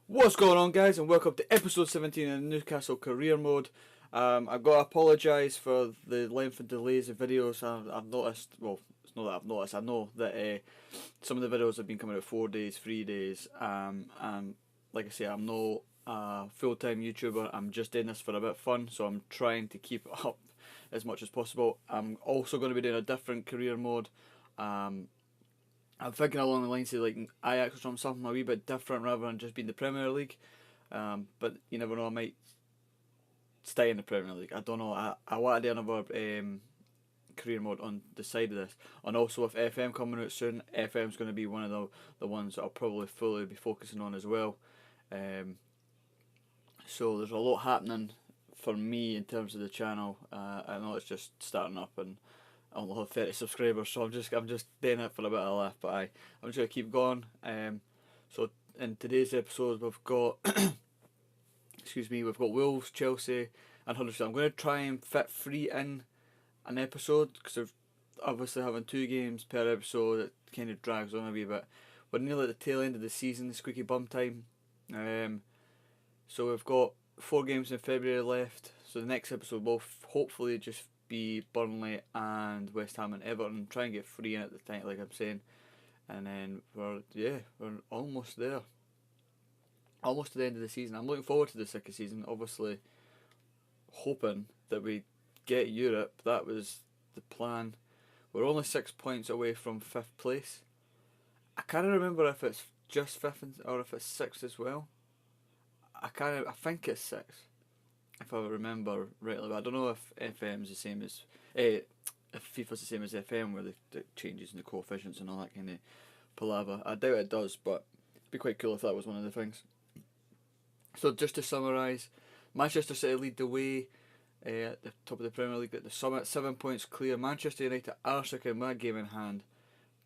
What's going on, guys, and welcome to episode 17 in Newcastle career mode. I've got to apologise for the length and delays of videos. I've noticed, well, it's not that I've noticed, I know that some of the videos have been coming out 4 days, 3 days, and like I say, I'm not a full-time YouTuber. I'm just doing this for a bit of fun, so I'm trying to keep it up as much as possible. I'm also going to be doing a different career mode. I'm thinking along the lines of like Ajax or something a wee bit different rather than just being the Premier League. But you never know, I might stay in the Premier League. I don't know. I want to do another career mode on the side of this. And also with FM coming out soon, FM's going to be one of the ones that I'll probably fully be focusing on as well. So there's a lot happening for me in terms of the channel. I know it's just starting up and I only have 30 subscribers, so I'm just doing it for a bit of a laugh. But I'm just gonna keep going. So in today's episode, we've got we've got Wolves, Chelsea, and Huddersfield. I'm gonna try and fit 3 in an episode because obviously having 2 games per episode, it kind of drags on a wee bit. We're nearly at the tail end of the season, squeaky bum time. So we've got 4 games in February left. So the next episode will hopefully just be Burnley and West Ham and Everton. Try and get 3 in at the time, like I'm saying, and then we're almost there, almost to the end of the season. I'm looking forward to the second season. Obviously, hoping that we get Europe. That was the plan. We're only 6 points away from 5th place. I can't remember if it's just 5th or if it's 6th as well. I think it's 6th, if I remember rightly, but I don't know if FM's the same as if FIFA's the same as FM, where the changes in the coefficients and all that kind of palaver. I doubt it does, but it'd be quite cool if that was one of the things. So just to summarise, Manchester City lead the way at the top of the Premier League at the summit, 7 points clear. Manchester United are second with a game in hand,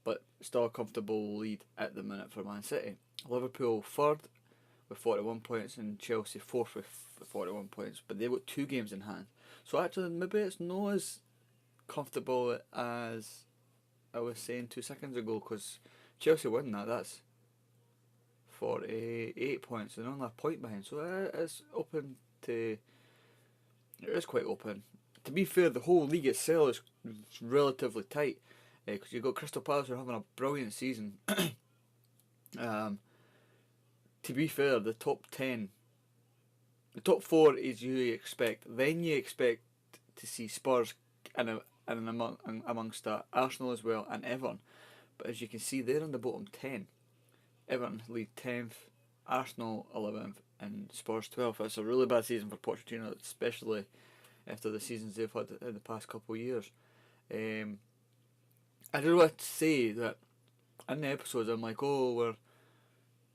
but still a comfortable lead at the minute for Man City. Liverpool third with 41 points and Chelsea 4th with 41 points, but they've got 2 games in hand. So actually maybe it's not as comfortable as I was saying 2 seconds ago, because Chelsea win that's 48 points and only a point behind, so it is open to, it is quite open. To be fair, the whole league itself is relatively tight, because you've got Crystal Palace who are having a brilliant season. To be fair, the top 10, the top 4 is you expect. Then you expect to see Spurs amongst that, Arsenal as well, and Everton. But as you can see, they're in the bottom 10. Everton lead 10th, Arsenal 11th, and Spurs 12th. It's a really bad season for Pochettino, especially after the seasons they've had in the past couple of years. I do want to say that in the episodes I'm like, oh,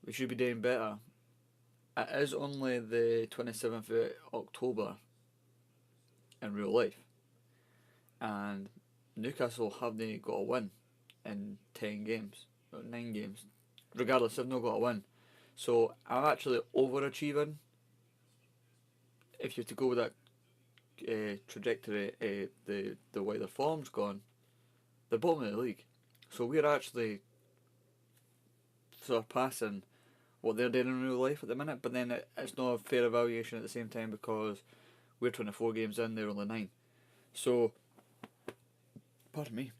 we should be doing better. It is only the 27th of October in real life, and Newcastle haven't got a win in 10 games, or 9 games. Regardless, they've not got a win. So I'm actually overachieving. If you have to go with that trajectory, the way their form's gone, they're bottom of the league. So we're actually surpassing what they're doing in real life at the minute, but then it's not a fair evaluation at the same time, because we're 24 games in, they're only 9. So, pardon me,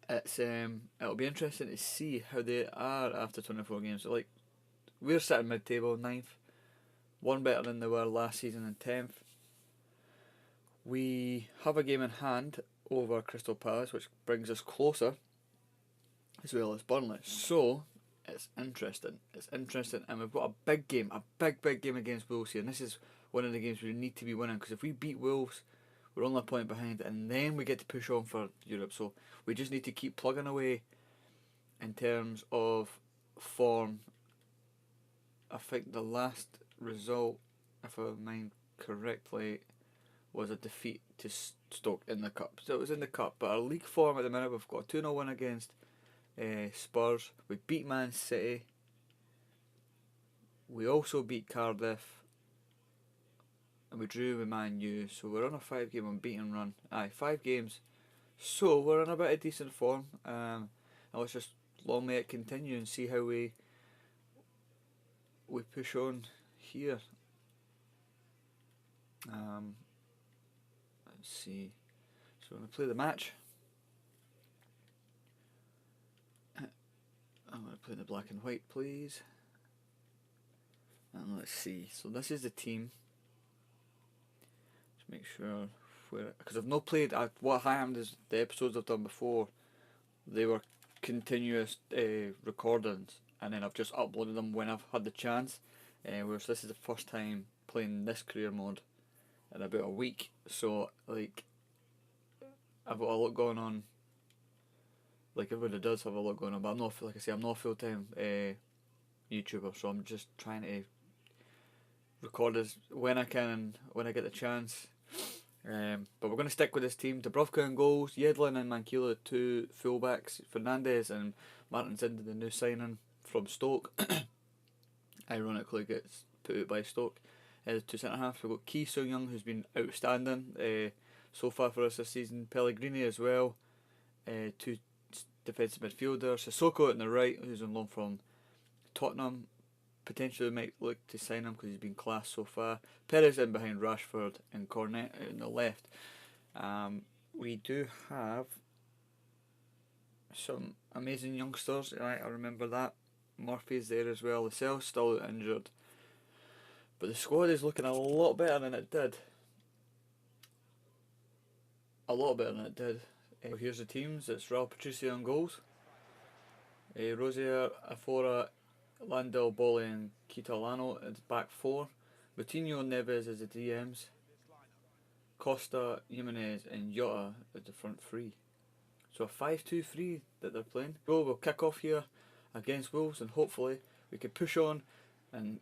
it's it'll be interesting to see how they are after 24 games. So, like, we're sitting mid-table, 9th, 1 better than they were last season in 10th. We have a game in hand over Crystal Palace, which brings us closer, as well as Burnley. So it's interesting, and we've got a big game against Wolves here, and this is one of the games we need to be winning, because if we beat Wolves, we're only a point behind, and then we get to push on for Europe. So we just need to keep plugging away. In terms of form, I think the last result, if I mind correctly, was a defeat to Stoke in the Cup. So it was in the Cup, but our league form at the minute, we've got a 2-0 win against Spurs. We beat Man City. We also beat Cardiff, and we drew with Man U. So we're on a 5-game unbeaten run. 5 games. So we're in a bit of decent form. And let's just long may it continue and see how we we push on here. Let's see. So we're going to play the match. I'm going to play the black and white, please. And let's see. So this is the team. Just make sure where, because I've not played. What happened is the episodes I've done before, they were continuous recordings, and then I've just uploaded them when I've had the chance. Whereas this is the first time playing this career mode in about a week. So like, I've got a lot going on. Like everybody does have a lot going on, but I'm not, like I say, I'm not a full time YouTuber, so I'm just trying to record as when I can and when I get the chance. But we're going to stick with this team. Dubrovka in goals, Yedlin and Mankila, two fullbacks, Fernandez and Martin's into the new signing from Stoke. Ironically gets put out by Stoke. The two centre halves, we've got Ki Sung-young, who's been outstanding so far for us this season. Pellegrini as well. Two defensive midfielders. Sissoko on the right, who's on loan from Tottenham. Potentially might look to sign him because he's been class so far. Perez in behind Rashford and Cornet on the left. We do have some amazing youngsters. I remember that. Murphy's there as well. Lascelles still injured. But the squad is looking a lot better than it did. A lot better than it did. Here's the teams. It's Raul Patricio on goals. Rosier, Afora, Landel, Bolly and Kitalano at back four. Coutinho and Neves as the DMs. Costa, Jimenez and Jota at the front three. So a 5-2-3 that they're playing. We'll kick off here against Wolves, and hopefully we can push on and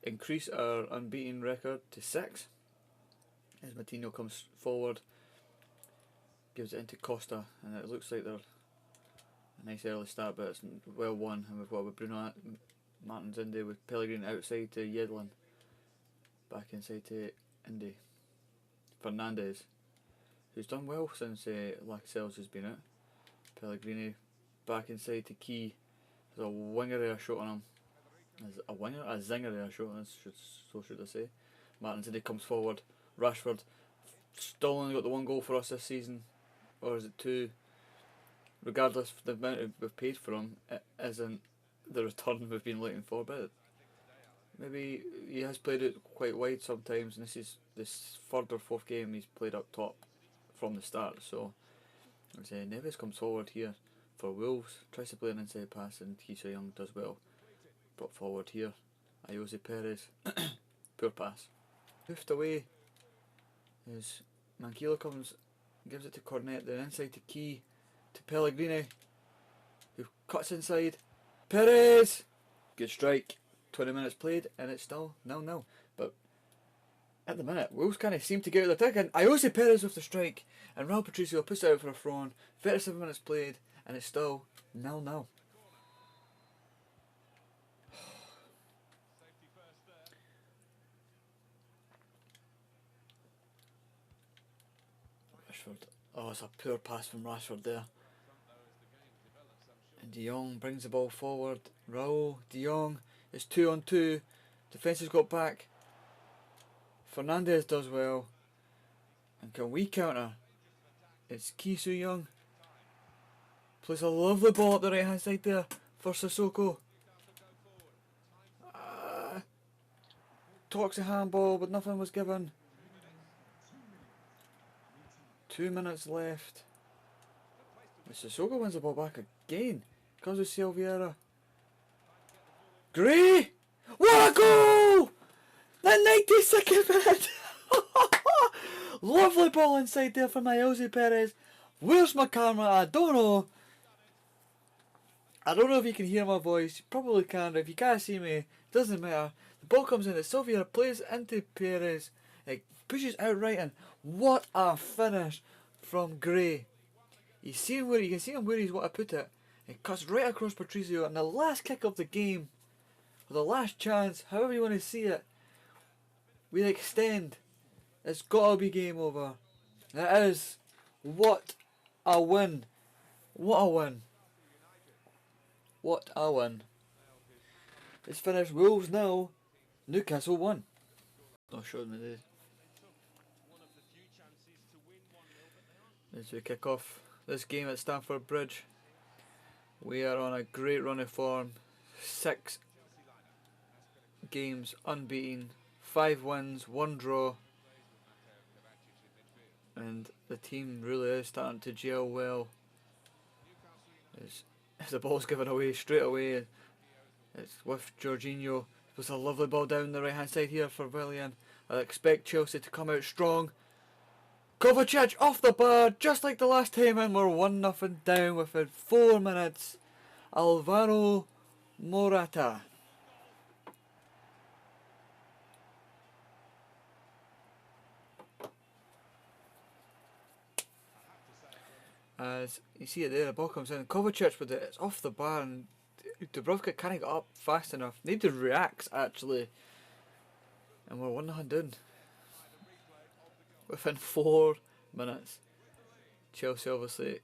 increase our unbeaten record to 6. As Coutinho comes forward, gives it into Costa, and it looks like they're a nice early start, but it's well won. And we've got with Bruno Martins Indy with Pellegrini outside to Yedlin, back inside to Indy. Fernandez, who's done well since Lascelles has been out. Pellegrini back inside to Key. There's a winger there shot on him. A winger? A zinger there shot on him, so should I say. Martins Indy comes forward. Rashford still only got the one goal for us this season, or is it 2? Regardless of the amount we've paid for him, it isn't the return we've been looking for. But maybe he has played it quite wide sometimes, and this is this third or fourth game he's played up top from the start. So I'd say Neves comes forward here for Wolves, tries to play an inside pass, and Ki Sung-young does well. Brought forward here, Jose Perez, poor pass. Hoofed away as Mankila comes, gives it to Cornet, then inside to Key, to Pellegrini, who cuts inside. Perez! Good strike. 20 minutes played, and it's still 0-0. But at the minute, Wolves kind of seem to get out of the tick, and Jose Perez with the strike, and Raul Patricio puts it out for a throw-on. 37 minutes played, and it's still 0-0. Rashford. Oh, it's a poor pass from Rashford there. And De Jong brings the ball forward. Raul, De Jong, it's 2-on-2. Defence has got back. Fernandez does well. And can we counter? It's Ki Sung-young. Plays a lovely ball up the right hand side there for Sissoko. Talks a handball, but nothing was given. 2 minutes left. Sissoko wins the ball back again. Comes with Silveira. Gray! What a goal! The 92nd minute! Lovely ball inside there from Jose Perez. Where's my camera? I don't know. I don't know if you can hear my voice. You probably can. If you can't see me, it doesn't matter. The ball comes in. Silveira plays into Perez. It pushes out right in. What a finish from Gray. You can see him where he's want to put it. It cuts right across Patricio, and the last kick of the game, or the last chance, however you want to see it, we extend. It's got to be game over. It is. What a win. What a win. What a win. It's finished. Wolves 0, Newcastle 1. Not sure me this. As we kick off this game at Stamford Bridge, we are on a great run of form. 6 games unbeaten, 5 wins, 1 draw, and the team really is starting to gel well. As the ball's given away straight away, it's with Jorginho. It was a lovely ball down the right hand side here for Willian. I expect Chelsea to come out strong. Kovacic off the bar, just like the last time, and we're 1-0 down within 4 minutes. Alvaro Morata. As you see it there, the ball comes in. Kovacic with it, it's off the bar, and Dubravka can't get up fast enough. Need to react actually, and we're 1-0 down within 4 minutes. Chelsea obviously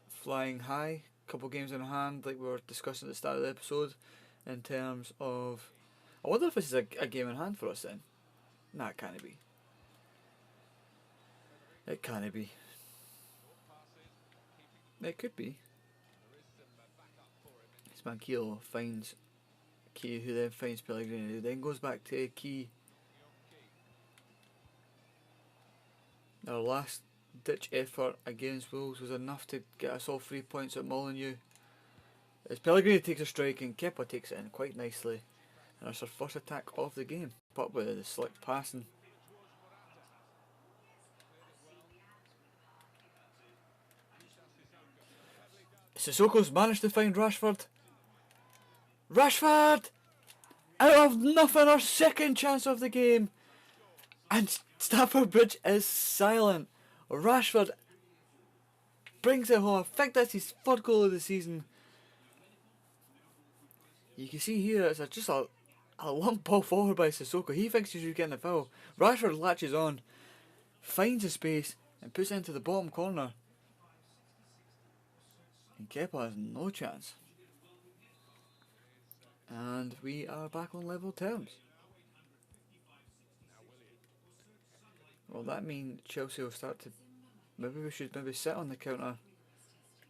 flying high, couple games in hand, like we were discussing at the start of the episode, in terms of. I wonder if this is a game in hand for us then. Nah, it can't be. It can't be. It could be. Spankilo finds Key, who then finds Pellegrini, who then goes back to Key. Our last ditch effort against Wolves was enough to get us all 3 points at Molineux. As Pellegrini takes a strike and Kepa takes it in quite nicely. And that's our first attack of the game. Up with the slick passing. Sissoko's managed to find Rashford. Rashford! Out of nothing, our second chance of the game. And Stamford Bridge is silent. Rashford brings it home. I think that's his third goal of the season. You can see here it's just a long ball forward by Sissoko. He thinks he's getting the foul. Rashford latches on, finds a space, and puts it into the bottom corner. And Kepa has no chance. And we are back on level terms. Well, that means Chelsea will start to. Maybe we should sit on the counter.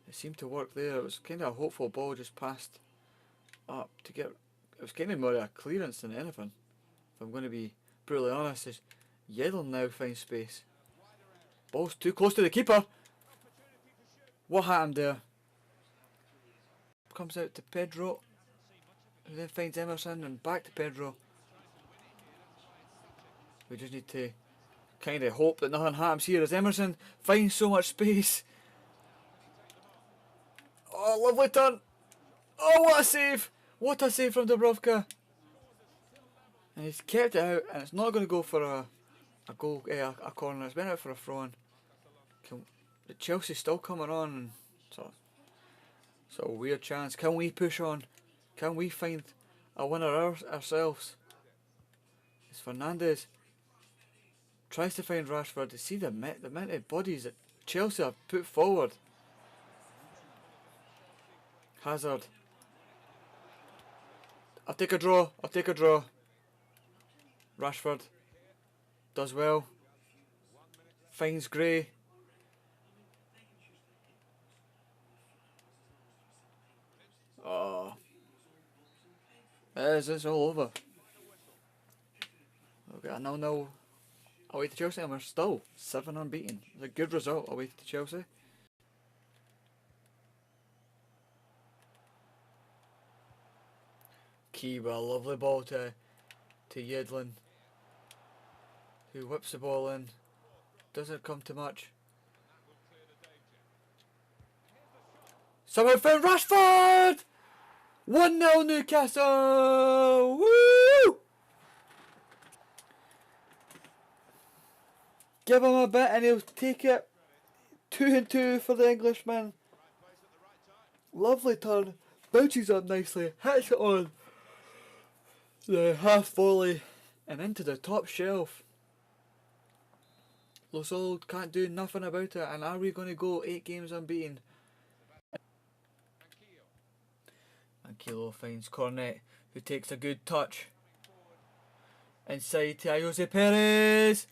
It seemed to work there. It was kind of a hopeful ball just passed up to get. It was kind of more a clearance than anything. If I'm going to be brutally honest, as Yedlin now finds space. Ball's too close to the keeper. What happened there? Comes out to Pedro, who then finds Emerson, and back to Pedro. We just need to kind of hope that nothing happens here as Emerson finds so much space. Oh, lovely turn. Oh, what a save. What a save from Dubravka. And he's kept it out, and it's not going to go for a goal, a corner. It's went out for a throw-in. The Chelsea's still coming on. So a weird chance. Can we push on? Can we find a winner ourselves? It's Fernandes. Tries to find Rashford. To see the amount of bodies that Chelsea have put forward. Hazard. I'll take a draw. Rashford does well. Finds Gray. Oh. It's all over. Okay, a 0-0 away to Chelsea, and we're still 7 unbeaten. It's a good result away to Chelsea. Key with a lovely ball to Yedlin, who whips the ball in. Doesn't come to much. Someone found Rashford! 1-0 Newcastle! Woo! Give him a bit and he'll take it. 2-2 for the Englishman. Lovely turn. Bounces up nicely. Hits it on the half volley and into the top shelf. Losold can't do nothing about it, and are we going to go 8 games unbeaten? Kilo finds Cornet, who takes a good touch. Inside to Jose Perez.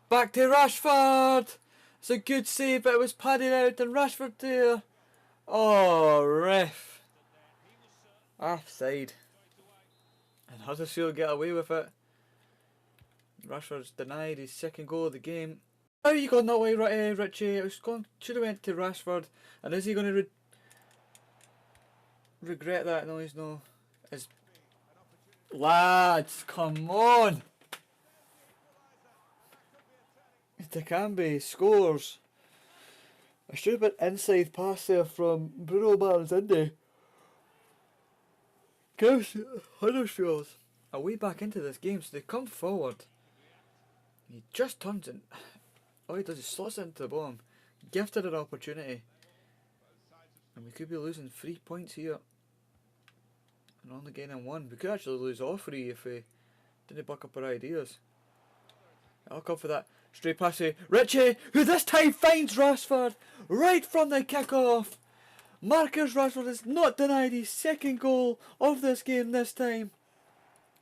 Back to Rashford. It's a good save, but it was padded out, and Rashford there. Oh, ref. Offside. And Huddersfield get away with it. Rashford's denied his second goal of the game. How are you going that way, Richie? It was should have went to Rashford. And is he going to regret that? No, he's no. Lads, come on! Dickambe scores. A stupid inside pass there from Bruno Martins gives Huddersfield a way back into this game, so they come forward. He just turns it. All he does is slots it into the bottom. Gifted an opportunity. And we could be losing 3 points here. And only gaining 1. We could actually lose all 3 if we didn't buck up our ideas. I'll come for that. Straight pass to Richie, who this time finds Rashford right from the kick-off. Marcus Rashford is not denied his second goal of this game this time.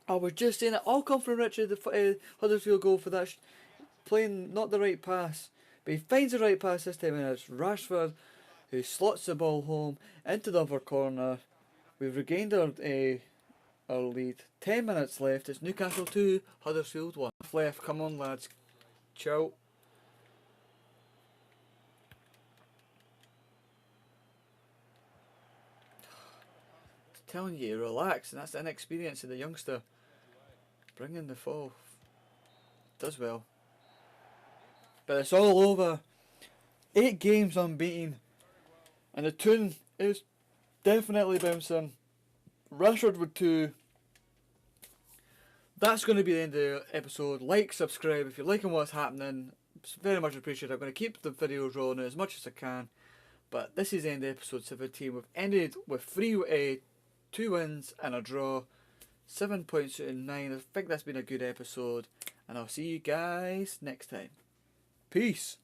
I was just saying it all come from Richie, the Huddersfield goal for that playing not the right pass. But he finds the right pass this time, and it's Rashford who slots the ball home into the other corner. We've regained our lead. 10 minutes left. It's Newcastle 2, Huddersfield 1. Left. Come on, lads. Ciao. Telling you to relax, and that's the inexperience of the youngster. Bringing the fall. Does well. But it's all over. 8 games unbeaten. And the tune is definitely bouncing. Rashford with 2. That's going to be the end of the episode. Like, subscribe if you're liking what's happening. It's very much appreciated. I'm going to keep the videos rolling as much as I can. But this is the end of episode 17. We've ended with 2 wins and a draw. 7 points out of 9. I think that's been a good episode. And I'll see you guys next time. Peace.